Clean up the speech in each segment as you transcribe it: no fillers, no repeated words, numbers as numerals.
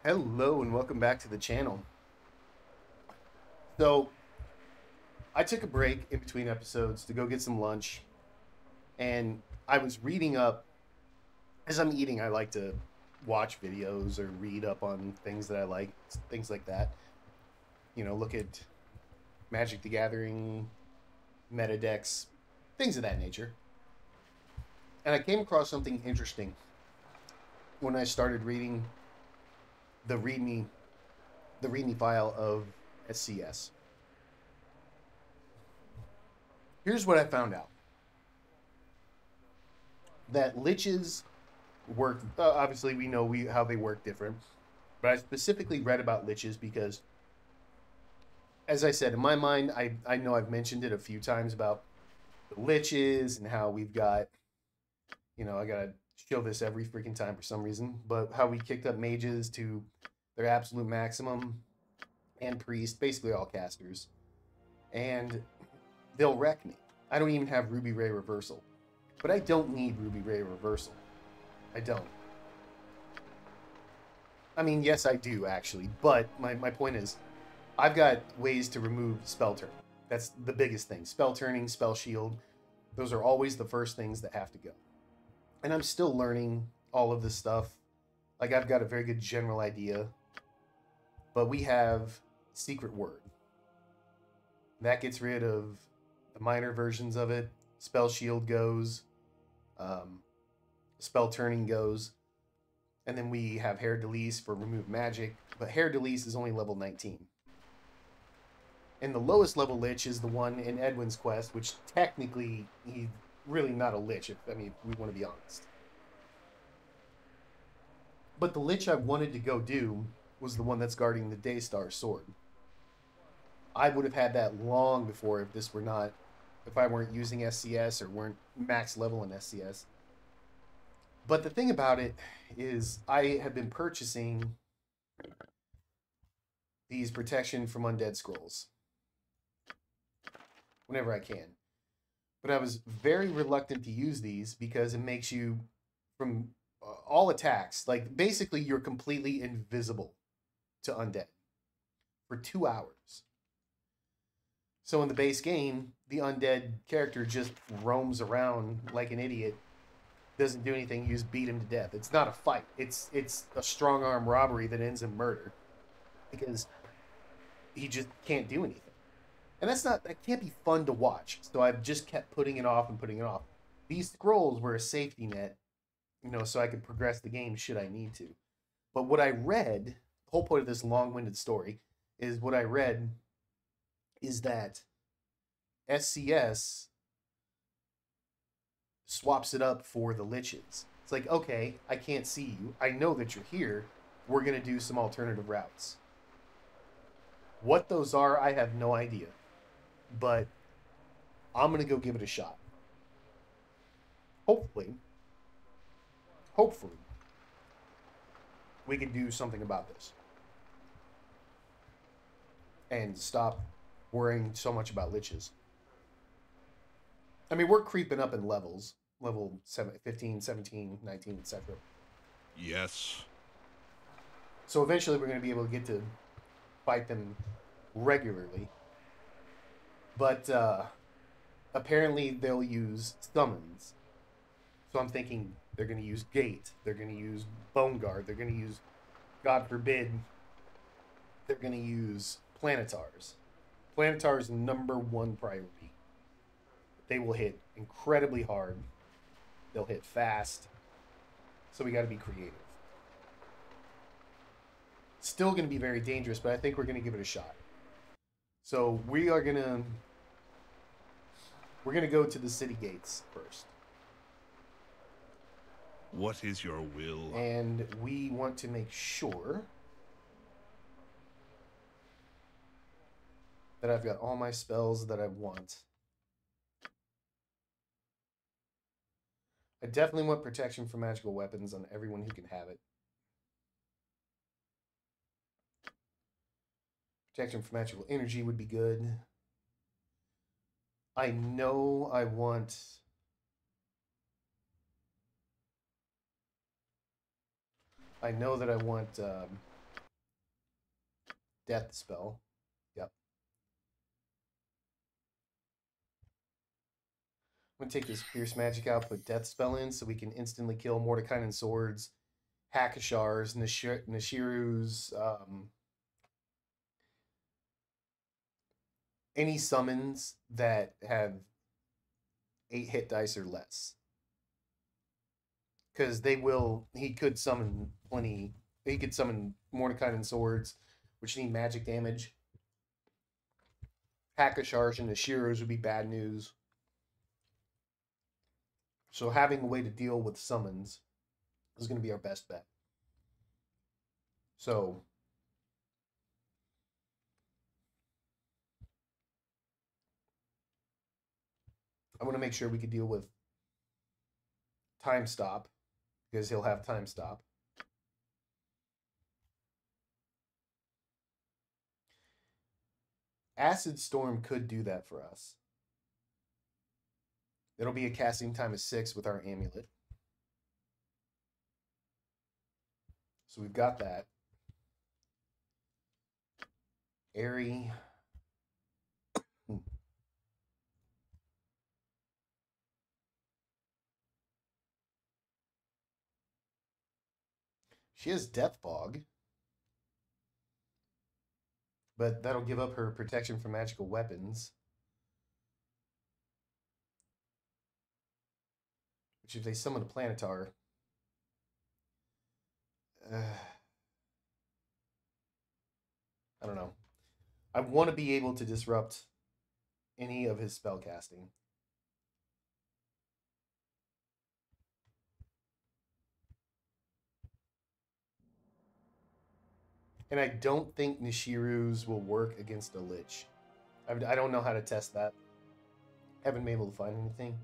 Hello and welcome back to the channel. So, I took a break in between episodes to go get some lunch, and I was reading up. As I'm eating, I like to watch videos or read up on things that I like, things like that. Look at Magic the Gathering, meta decks, things of that nature. And I came across something interesting when I started reading the README, the README file of SCS. Here's what I found out: that liches work. Obviously, we know how they work different, but I specifically read about liches because, as I said, in my mind, I know I've mentioned it a few times about the liches and how we've got, I gotta show this every freaking time for some reason, but how we kicked up mages to their absolute maximum and priest, basically all casters, and they'll wreck me. I don't even have Ruby Ray reversal, but I don't need Ruby Ray reversal. I don't. I mean, yes, I do actually, but my point is, I've got ways to remove spell turn. That's the biggest thing. Spell turning, spell shield, those are always the first things that have to go. And I'm still learning all of this stuff. Like, I've got a very good general idea, but we have secret word. That gets rid of the minor versions of it. Spell shield goes, um, spell turning goes, and then we have hair delise for remove magic, but hair delise is only level 19. And the lowest level lich is the one in Edwin's quest, which technically he's really not a lich, if we want to be honest. But the lich I wanted to go do was the one that's guarding the Daystar sword. I would have had that long before if I weren't using SCS or weren't max level in SCS. But the thing about it is I have been purchasing these protection from undead scrolls whenever I can. But I was very reluctant to use these because it makes you, from all attacks, like basically you're completely invisible to undead for 2 hours. So in the base game, the undead character just roams around like an idiot, doesn't do anything. You just beat him to death. It's not a fight. It's a strong arm robbery that ends in murder because he just can't do anything. And that can't be fun to watch. So I've just kept putting it off and putting it off. These scrolls were a safety net, so I could progress the game should I need to. But what I read, the whole point of this long-winded story is what I read is that SCS swaps it up for the liches. It's like, okay, I can't see you. I know that you're here. We're going to do some alternative routes. What those are, I have no idea. But I'm going to go give it a shot. Hopefully, we can do something about this and stop worrying so much about liches. I mean, we're creeping up in levels. Level 7, 15, 17, 19, etc. Yes. So eventually we're going to be able to get to fight them regularly. But apparently they'll use summons. So I'm thinking they're going to use Gate. They're going to use Bone Guard. They're going to use, God forbid, they're going to use Planetars. Planetars #1 priority. They will hit incredibly hard. They'll hit fast. So we got to be creative. Still going to be very dangerous, but I think we're going to give it a shot. So we're going to go to the city gates first. What is your will? And we want to make sure that I've got all my spells that I want. I definitely want protection from magical weapons on everyone who can have it. Protection from magical energy would be good. I know I want... I know that I want death spell. Yep. I'm gonna take this Pierce Magic out, put death spell in so we can instantly kill Mordekainen swords, Hackashars, Nashirus, any summons that have 8 hit dice or less. Because he could summon plenty. He could summon Mordekainen swords, which need magic damage. Hackashars and Nashirus would be bad news. So having a way to deal with summons is going to be our best bet. So I want to make sure we can deal with time stop, because he'll have time stop. Acid Storm could do that for us. It'll be a casting time of 6 with our amulet. So we've got that. Airy. She has Death Fog. But that'll give up her protection from magical weapons. Which if they summon a Planetar... I don't know. I want to be able to disrupt any of his spell casting. And I don't think Nashirus will work against a Lich. I don't know how to test that. Haven't been able to find anything.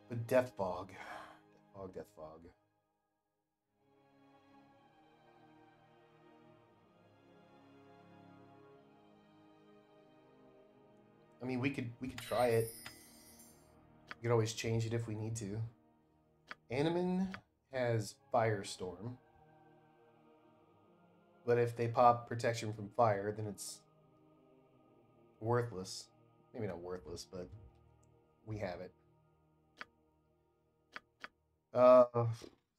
But Death Fog. Death Fog. I mean, we could try it. We could always change it if we need to. Animan has Firestorm. But if they pop protection from fire, then it's worthless. Maybe not worthless, but we have it.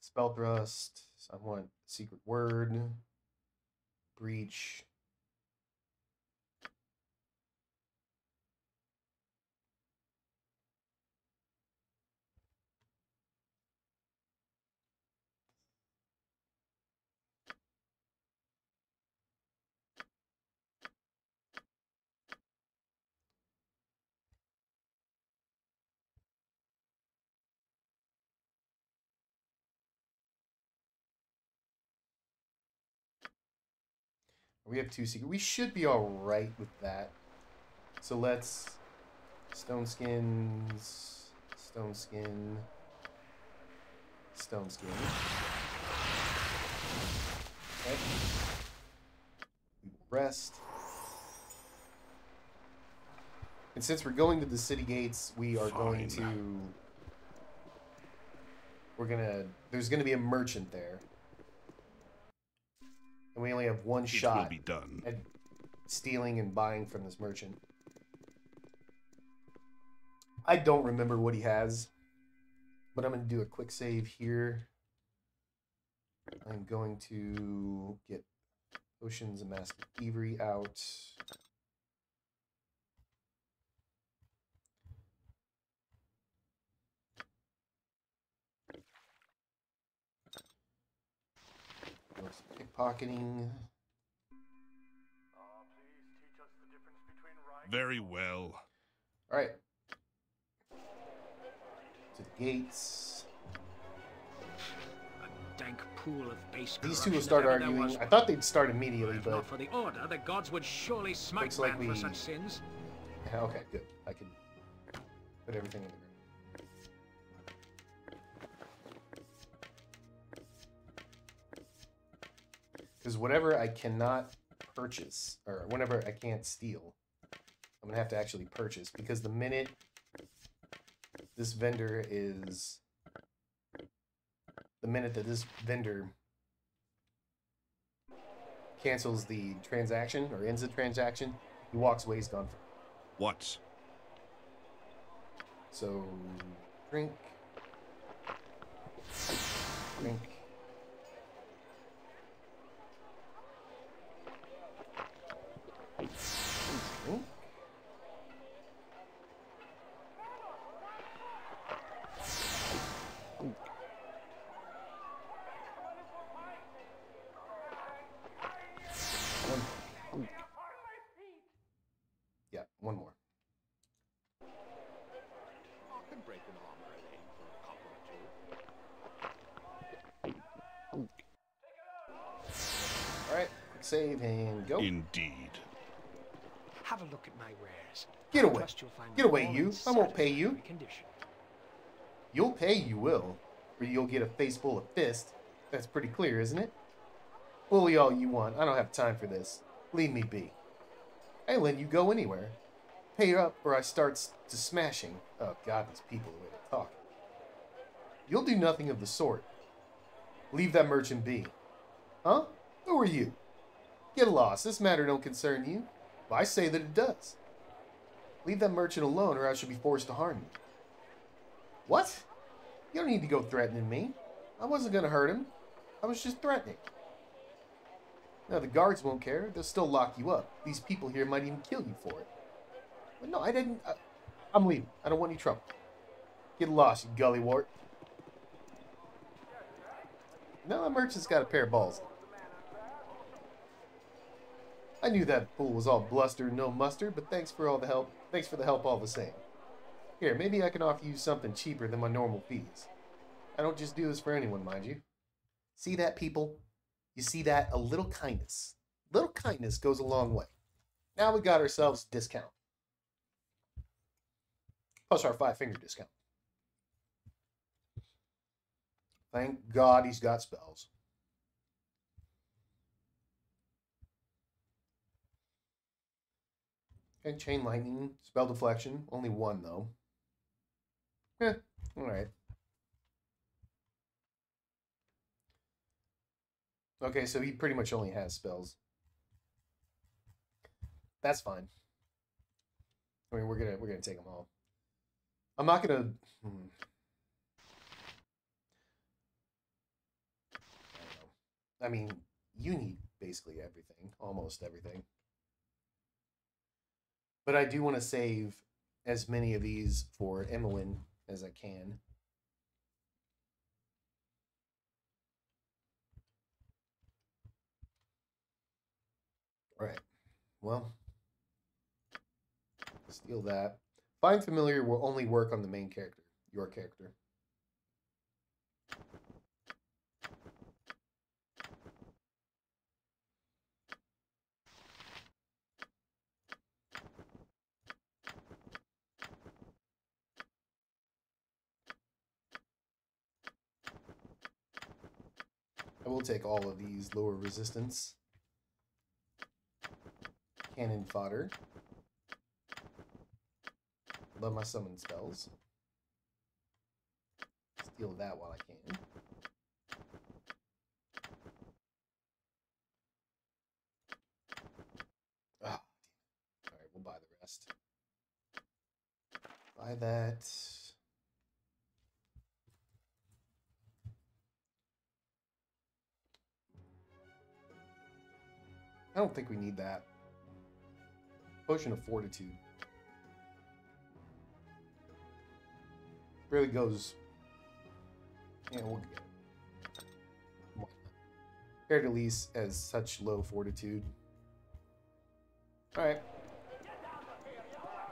Spell Thrust. I want Secret Word. Breach. We have 2 secret. We should be all right with that. So let's Stone Skins, Stone Skin, Stone Skin. Okay. We will rest. And since we're going to the city gates, we are going to... There's gonna be a merchant there. And we only have one shot at stealing and buying from this merchant. I don't remember what he has, but I'm going to do a quick save here. I'm going to get Potions and Mask of Thievery out. Pickpocketing. Very well. All right. To the gates. A dank pool of base These two will start arguing. I thought they'd start immediately, but not for the order, the gods would surely smite man for such sins. Yeah, okay, good. I can put everything in the ground. Because whatever I cannot purchase, or whenever I can't steal, I'm going to have to actually purchase. Because the minute this vendor is... The minute that this vendor cancels the transaction or ends the transaction. He walks away, he's gone. What? So, drink. Drink. Drink. Yeah, one more. I can break an arm or a leg for a couple or two. Alright, quick save and go. Indeed. Have a look at my wares. Get away. Trust you'll find Get them away, all you. in I won't pay you. satisfactory condition. You'll pay, you will. Or you'll get a face full of fist. That's pretty clear, isn't it? Bully all you want. I don't have time for this. Leave me be. I ain't letting you go anywhere. Pay up or I start to smashing. Oh god, these people, the way they talk. You'll do nothing of the sort. Leave that merchant be. Huh? Who are you? Get lost. This matter don't concern you. I say that it does. Leave that merchant alone or I shall be forced to harm you. What? You don't need to go threatening me. I wasn't going to hurt him. I was just threatening. Now, the guards won't care. They'll still lock you up. These people here might even kill you for it. But no, I didn't. I'm leaving. I don't want any trouble. Get lost, you gullywart. No, that merchant's got a pair of balls. I knew that fool was all bluster and no mustard, but thanks for all the help. Thanks for the help all the same. Here, maybe I can offer you something cheaper than my normal fees. I don't just do this for anyone, mind you. See that, people? You see that? A little kindness. Little kindness goes a long way. Now we got ourselves a discount. Plus our 5-finger discount. Thank God he's got spells. And chain lightning, spell deflection, only one though. Alright. Okay, so he pretty much only has spells. That's fine. I mean, we're gonna take them all. I'm not gonna. I don't know. I mean, you need basically everything, almost everything. But I do want to save as many of these for Emmeline as I can. Right. Well, steal that. Find familiar will only work on the main character, your character. I will take all of these lower resistance. Cannon fodder. Love my summon spells. Steal that while I can. Ah, alright, we'll buy the rest. Buy that. I don't think we need that. Potion of Fortitude. Really goes. Yeah, we'll get it. Fiordalise has such low fortitude. Alright.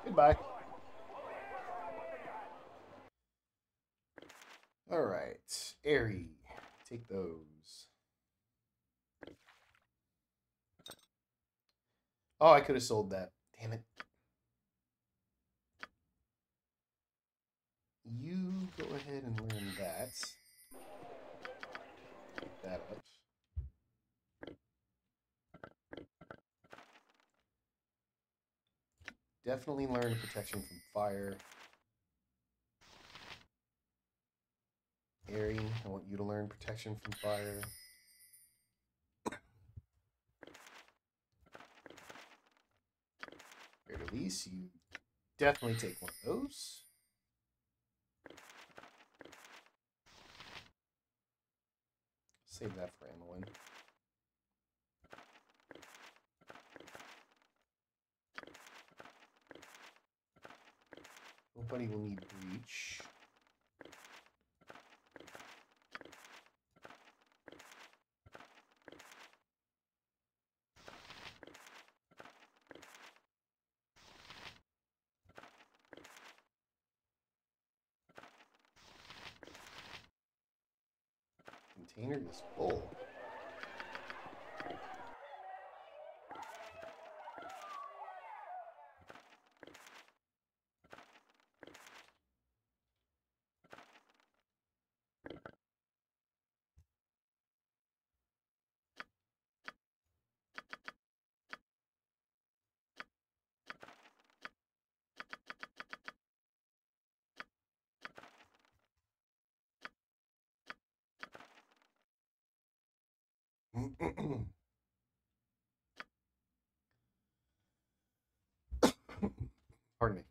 Goodbye. Alright. Airy. Take those. Oh, I could have sold that. Damn it. You go ahead and learn that. Pick that up. Definitely learn protection from fire. Airy, I want you to learn protection from fire. these. You definitely take one of those. Save that for ammo. Nobody will need breach. Container is full. Pardon me.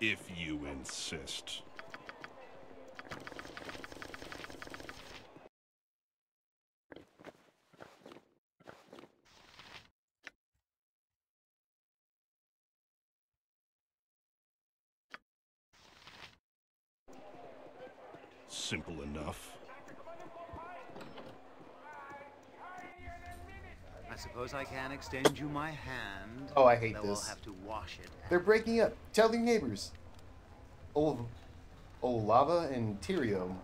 If you insist. Simple enough. I suppose I can extend you my hand. Oh, I hate though this. I'll have to wash it. They're breaking up. Tell their neighbors. Lava and Tiro.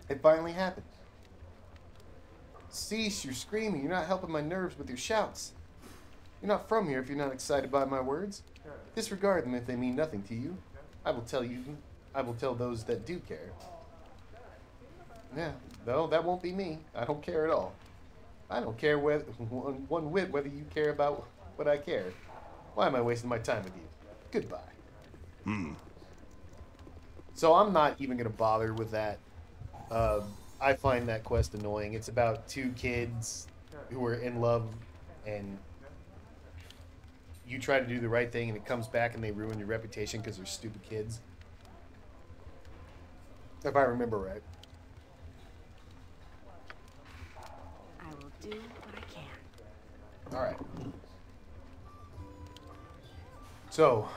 It finally happened. Cease your screaming. You're not helping my nerves with your shouts. You're not from here if you're not excited by my words. Disregard them if they mean nothing to you. I will tell those that do care. Yeah, no, that won't be me. I don't care at all. I don't care one whit whether you care about what I care. Why am I wasting my time with you? Goodbye. So I'm not even going to bother with that. I find that quest annoying. It's about two kids who are in love, and you try to do the right thing, and it comes back and they ruin your reputation because they're stupid kids. If I remember right. I will do what I can. All right. So,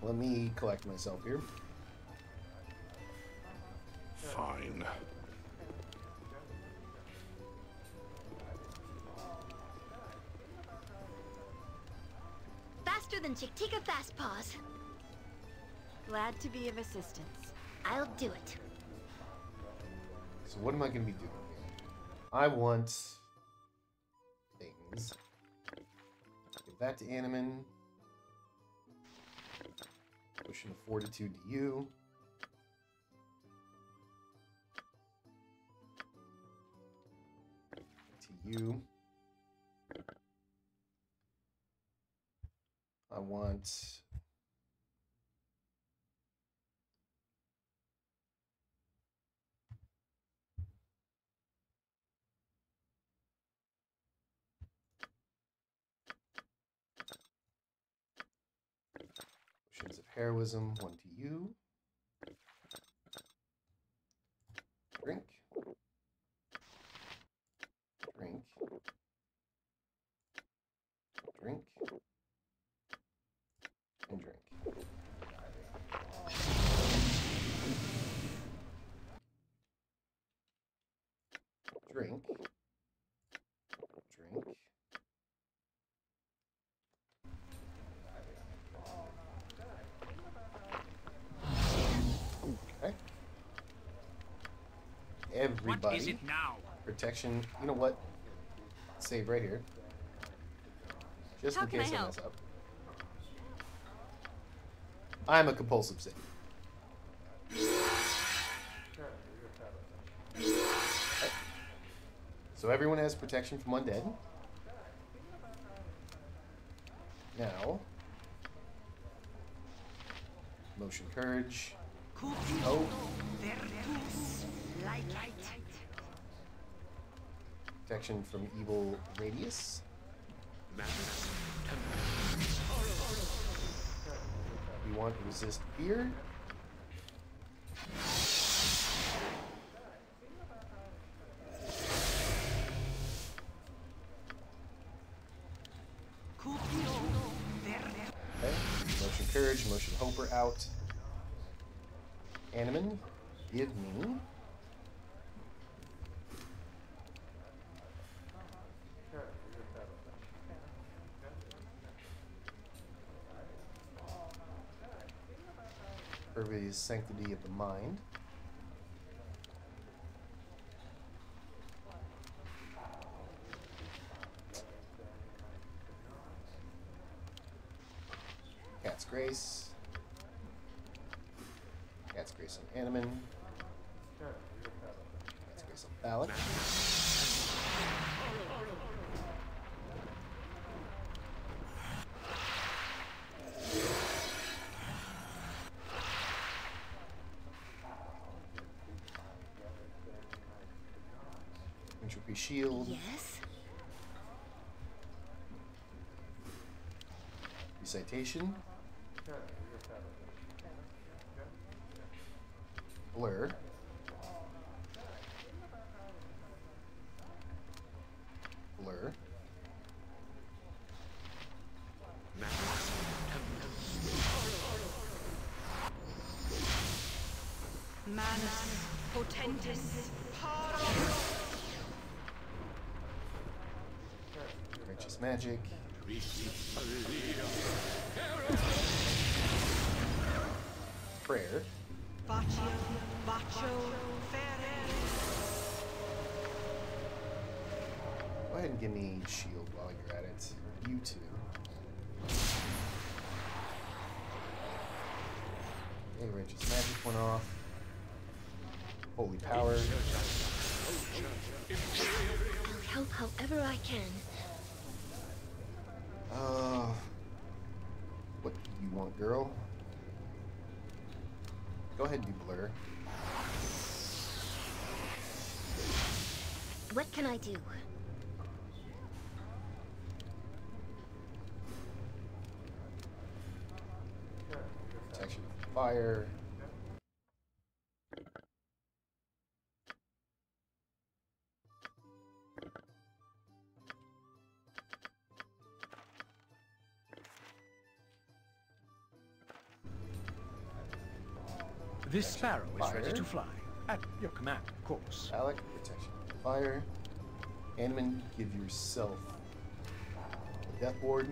let me collect myself here. Fine. Faster than Chick-Tika Fast Paws. Glad to be of assistance. I'll do it. So what am I going to be doing here? I want things. Give that to Animan. Pushing a fortitude to you. To you. I want... Potions of heroism, one to you. Drink. Drink. Drink. And drink. Drink. Drink. everybody. What is it now? Protection. You know what? Save right here. Just How in can I case I help? mess up. I'm a compulsive save. Okay. So everyone has protection from undead. Now, motion courage. Oh, protection from evil radius. We want to resist fear. Okay. Motion courage, motion hope are out. Animan, give me. Hervey's Sanctity of the Mind. Cat's Grace. Cat's Grace on Animan. Cat's Grace on Balak. Entropy Shield. Yes. Recitation. Blur. Blur. Manus potentis. Righteous Magic. Prayer. Baccio, baccio, ferere. Go ahead and give me shield while you're at it. You two. Okay, Righteous Magic went off. Holy Power. I'll help however I can. What do you want, girl? Go ahead and do Blur. What can I do? Protection from fire. This sparrow is ready Fire. to fly. At your command, of course. Alec, protection from fire. Animan, give yourself a Death Ward.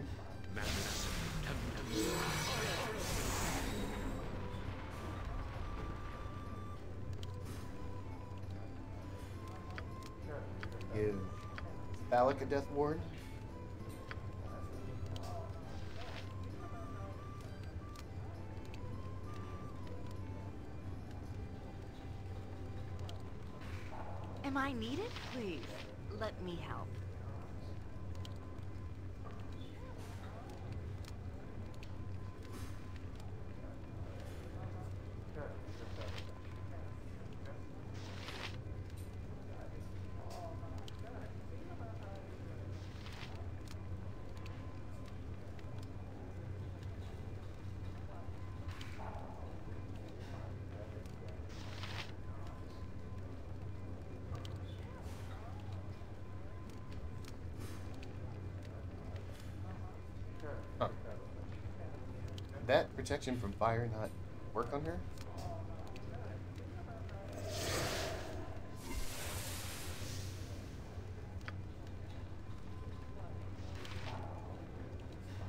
Give Balak a Death Ward. Am I needed? Please, let me help. Huh. That protection from fire not work on her?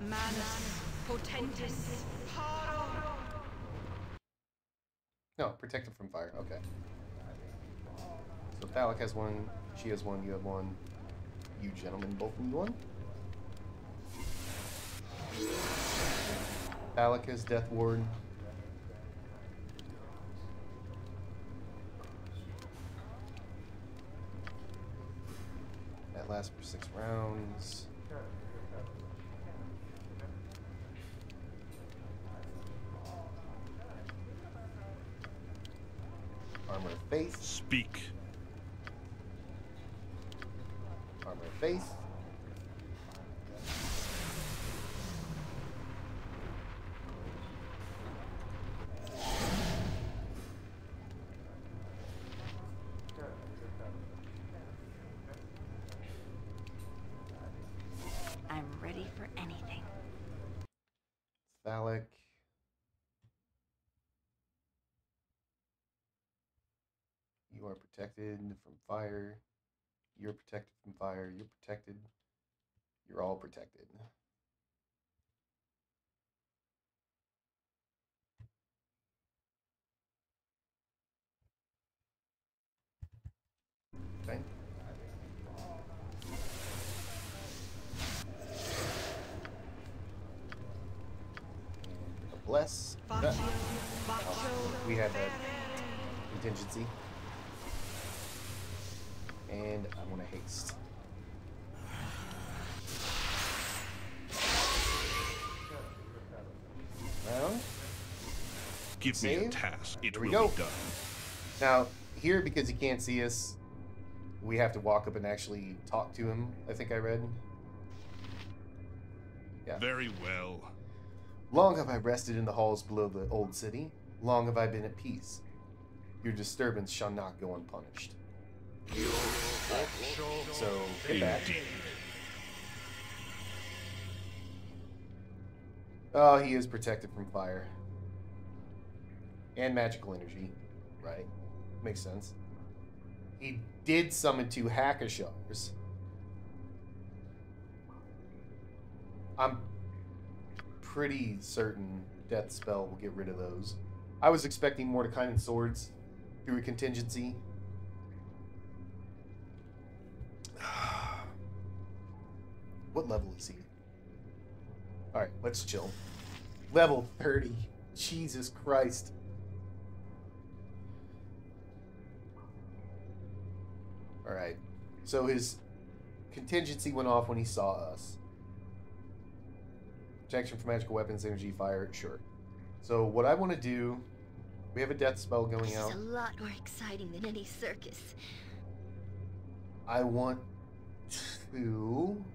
Manus potentis. No, protect him from fire. Okay. So Phallic has one, she has one, you have one. You gentlemen both need one. Phallic has Death Ward. That lasts for 6 rounds. Armor of Faith. Speak. Armor of Faith. I'm ready for anything. Phallic. You are protected from fire. You're protected from fire. You're protected. You're all protected. Okay. Bless. We had that contingency. And I want to haste. Round. Give me Save. a task. It Here we will go. be done. Now, here, because he can't see us, we have to walk up and actually talk to him, I think I read. Yeah. Very well. Long have I rested in the halls below the old city. Long have I been at peace. Your disturbance shall not go unpunished. So, get back. Indeed. Oh, he is protected from fire. And magical energy. Right. Makes sense. He did summon 2 Hackashars. I'm pretty certain Death Spell will get rid of those. I was expecting Mordekainen Swords through a contingency. What level is he? Alright, let's chill. Level 30. Jesus Christ. Alright. So his contingency went off when he saw us. Protection from magical weapons, energy, fire, sure. So what I want to do, we have a death spell going This out. is a lot more exciting than any circus. I want to...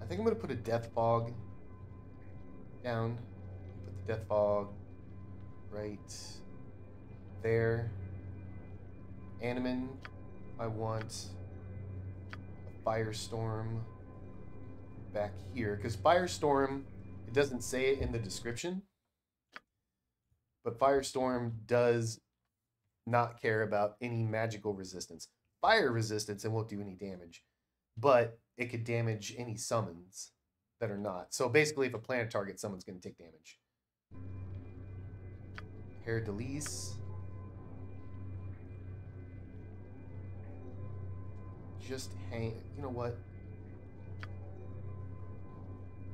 I think I'm going to put a death fog down. Put the death fog right there. Animan, I want a firestorm back here. Because firestorm, it doesn't say it in the description. But firestorm does not care about any magical resistance. Fire resistance, and won't do any damage. But it could damage any summons that are not. So basically, if a planet target, someone's going to take damage. Hair Delise. Just hang. You know what?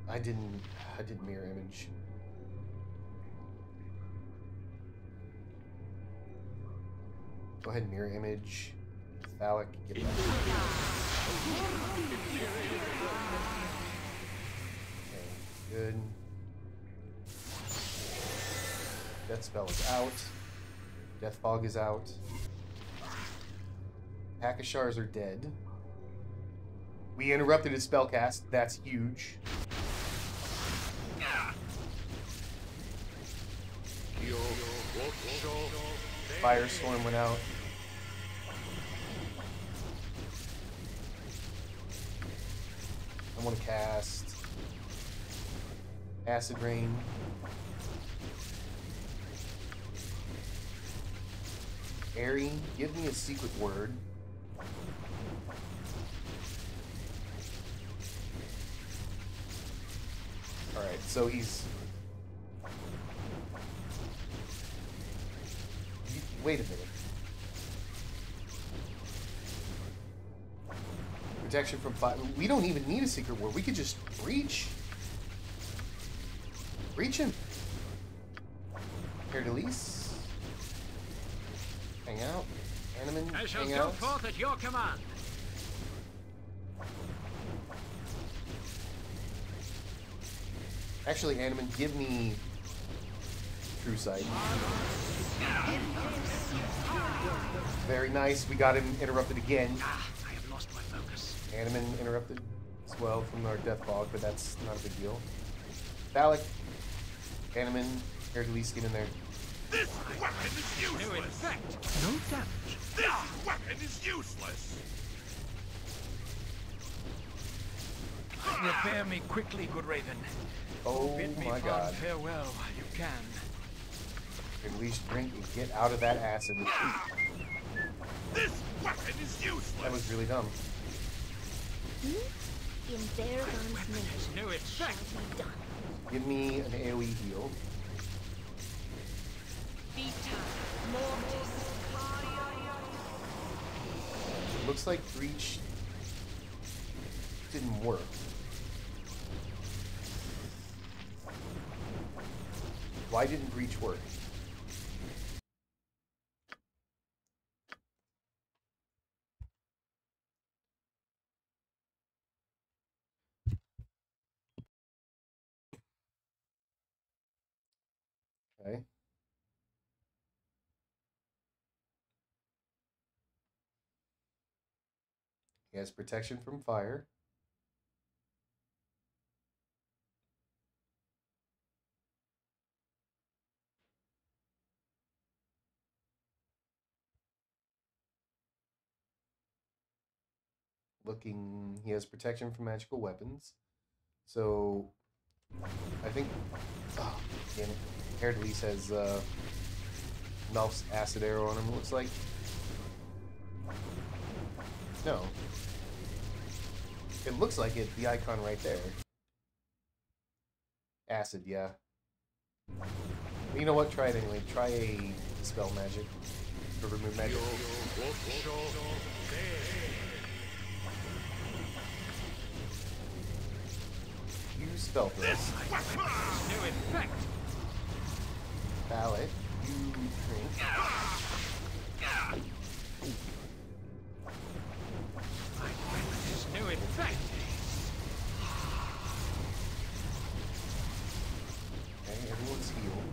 I didn't mirror image. Go ahead and mirror image. Phallic, get back. Okay, good. Death spell is out. Death fog is out. Hackashars are dead. We interrupted his spellcast. That's huge. Firestorm went out. I want to cast Acid Rain. Airy, give me a secret word. Alright, so he's... Wait a minute. Protection from fire. We don't even need a secret ward. We could just breach. Breach him. Here to lease. Hang out. Animan, I shall hang go out. forth at your command. Actually, Animan, give me True Sight. Very nice. We got him interrupted again. Ah, I have lost my focus. Animan interrupted as well from our Death Fog, but that's not a big deal. Phallic, Animan, Air Delise, get in there. This weapon is New useless. effect. No damage. This weapon is useless. Repair me quickly, good Raven. Oh Bid me my fond god. farewell while you can. At least drink and get out of that acid. This weapon is useless. That was really dumb. In Baragon's name New effect. shall be done. Give me an AoE heal. Vita mortis Looks like Breach didn't work. Why didn't Breach work? Okay. He has protection from fire. He has protection from magical weapons. So, I think, oh, damn it. Hair Delise has, Melf's acid arrow on him, it looks like. No. It looks like it, the icon right there. Acid, yeah. You know what, try it anyway. Try a dispel magic. Or remove magic. Use spell thrust. New effect. Ballot. You drink. New effect. Okay, everyone's healed.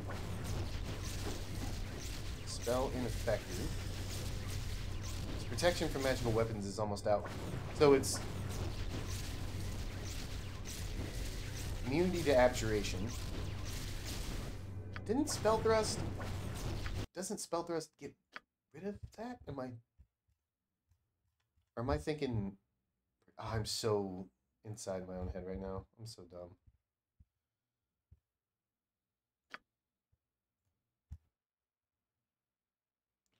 Spell ineffective. Its protection from magical weapons is almost out. So it's immunity to abjuration. Didn't spell thrust? Doesn't spell thrust get rid of that? Or am I thinking? Oh, I'm so inside my own head right now. I'm so dumb.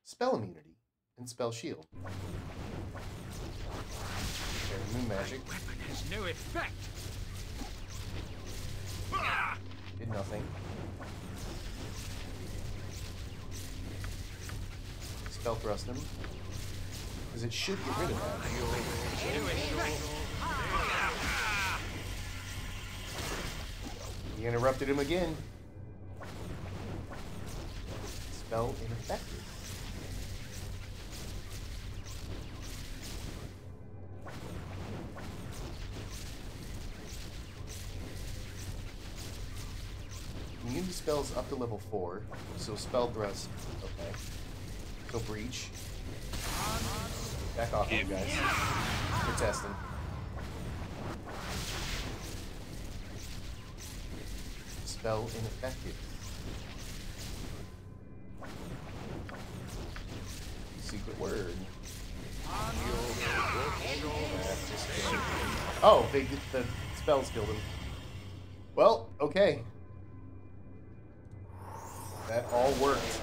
Spell immunity and spell shield. Okay, remove magic. Weapon has new effect. Did nothing. Spell thrust him. Because it should get rid of that. New effect. He interrupted him again. Spell ineffective. Immunity spells up to level 4, so spell thrust. Okay. So breach. Back off, you guys. We're testing. Spell ineffective. Secret word. Oh, the spells killed him. Well, okay. That all worked.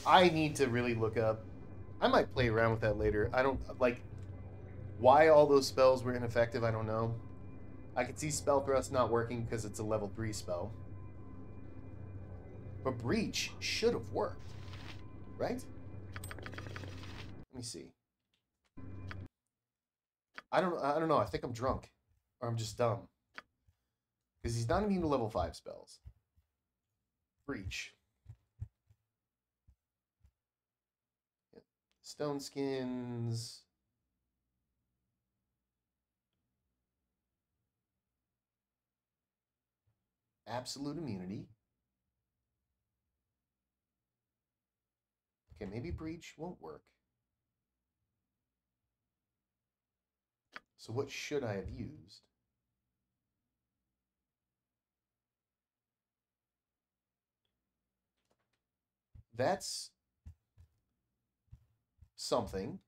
I need to really look up. I might play around with that later. I don't, like, why all those spells were ineffective, I don't know. I can see Spell Thrust not working because it's a level 3 spell. But Breach should have worked, right? Let me see. I don't know. I think I'm drunk. Or I'm just dumb. Because he's not immune to level 5 spells. Breach. Yeah. Stone Skins. Absolute immunity. Okay, maybe Breach won't work. So what should I have used? That's something.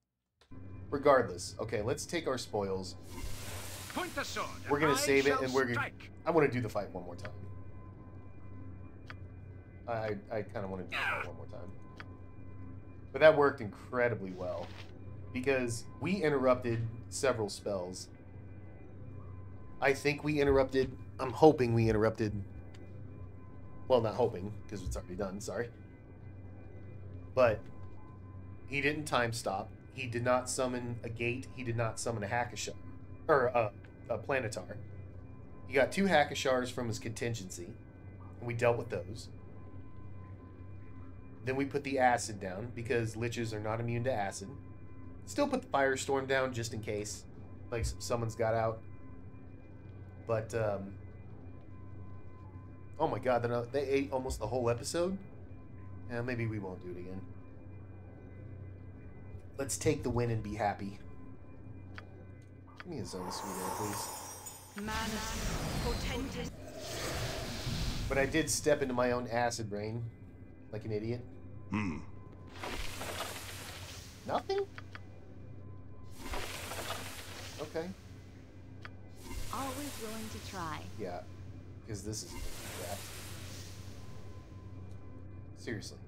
Regardless. Okay, let's take our spoils. Point the sword. We're gonna save it, and we're gonna. Strike. I want to do the fight one more time. I kind of want to do the fight one more time. But that worked incredibly well because we interrupted several spells. I think we interrupted. I'm hoping we interrupted. Well, not hoping because it's already done. Sorry. But he didn't time stop. He did not summon a gate. He did not summon a Hackashar. Or a Planetar. He got 2 Hackashars from his contingency. And we dealt with those. Then we put the acid down because liches are not immune to acid. Still put the firestorm down just in case. Like someone's got out. But, oh my god, they ate almost the whole episode? Yeah, maybe we won't do it again. Let's take the win and be happy. Give me a zone sweeter, please. Portentous. But I did step into my own acid rain. Like an idiot. Nothing? Okay. Always willing to try. Yeah. Because this is crap. Seriously.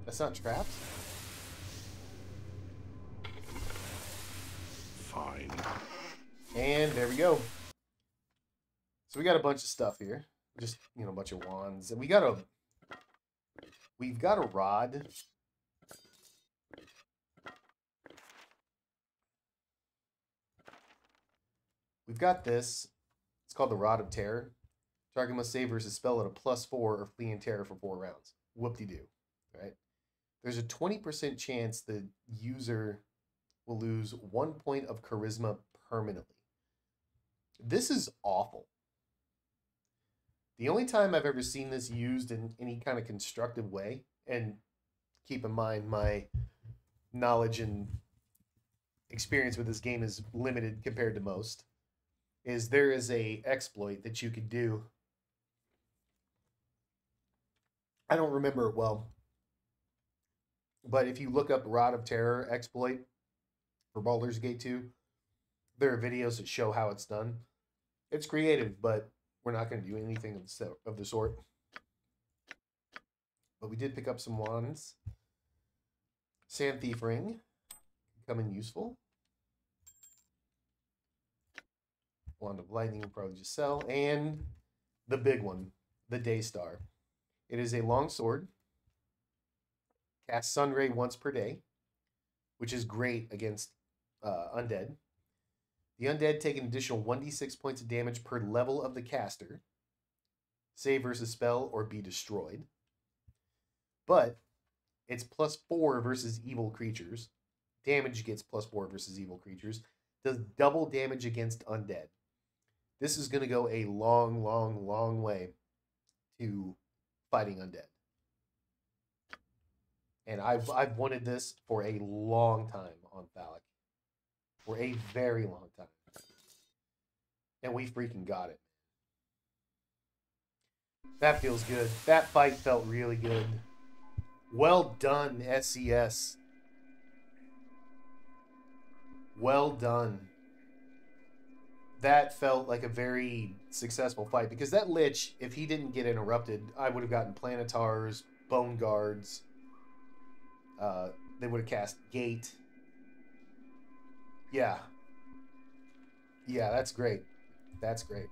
That's not traps? Fine. And there we go. So we got a bunch of stuff here. Just, you know, a bunch of wands. And we've got a rod. We've got this. It's called the Rod of Terror. Target must save versus spell at a +4 or flee in terror for 4 rounds. Whoop-de-doo. Right? There's a 20% chance the user will lose 1 point of charisma permanently. This is awful. The only time I've ever seen this used in any kind of constructive way, and keep in mind my knowledge and experience with this game is limited compared to most, is there is a exploit that you could do. I don't remember it well, but if you look up Rod of Terror exploit for Baldur's Gate 2, there are videos that show how it's done. It's creative, but we're not going to do anything of the sort. But we did pick up some wands. Sand Thief Ring. Come in useful. Wand of Lightning will probably just sell. And the big one, the Daystar. It is a long sword. Cast Sunray once per day, which is great against undead. The undead take an additional 1d6 points of damage per level of the caster. Save versus spell or be destroyed. But it's +4 versus evil creatures. Damage gets +4 versus evil creatures. Does double damage against undead. This is going to go a long, long, long way to fighting undead. And I've wanted this for a long time on Phallic. For a very long time. And we freaking got it. That feels good. That fight felt really good. Well done, SCS. Well done. That felt like a very successful fight. Because that Lich, if he didn't get interrupted, I would have gotten Planetars, Bone Guards. They would have cast Gate. Yeah. Yeah, that's great. That's great.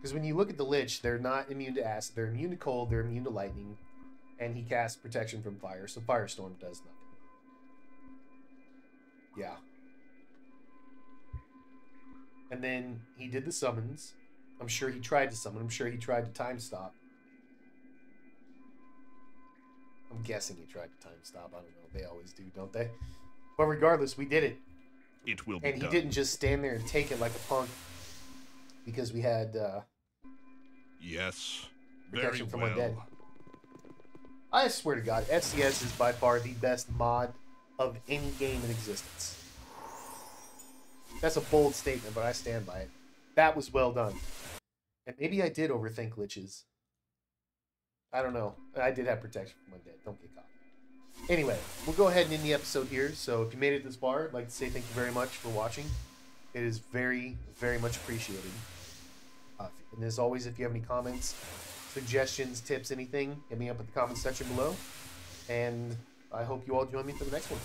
Because when you look at the Lich, they're not immune to acid. They're immune to cold. They're immune to lightning. And he casts protection from fire. So Firestorm does nothing. Yeah. And then he did the summons. I'm sure he tried to summon. I'm sure he tried to time stop. I'm guessing he tried to time stop. I don't know. They always do, don't they? But regardless, we did it. It will be And he done. didn't just stand there and take it like a punk because we had Yes. Very protection from well. undead. I swear to God, FCS is by far the best mod of any game in existence. That's a bold statement, but I stand by it. That was well done. And maybe I did overthink Liches. I don't know. I did have protection from undead. Don't get caught. Anyway, we'll go ahead and end the episode here. So if you made it this far, I'd like to say thank you very much for watching. It is very, very much appreciated. And as always, if you have any comments, suggestions, tips, anything, hit me up in the comments section below. And I hope you all join me for the next one.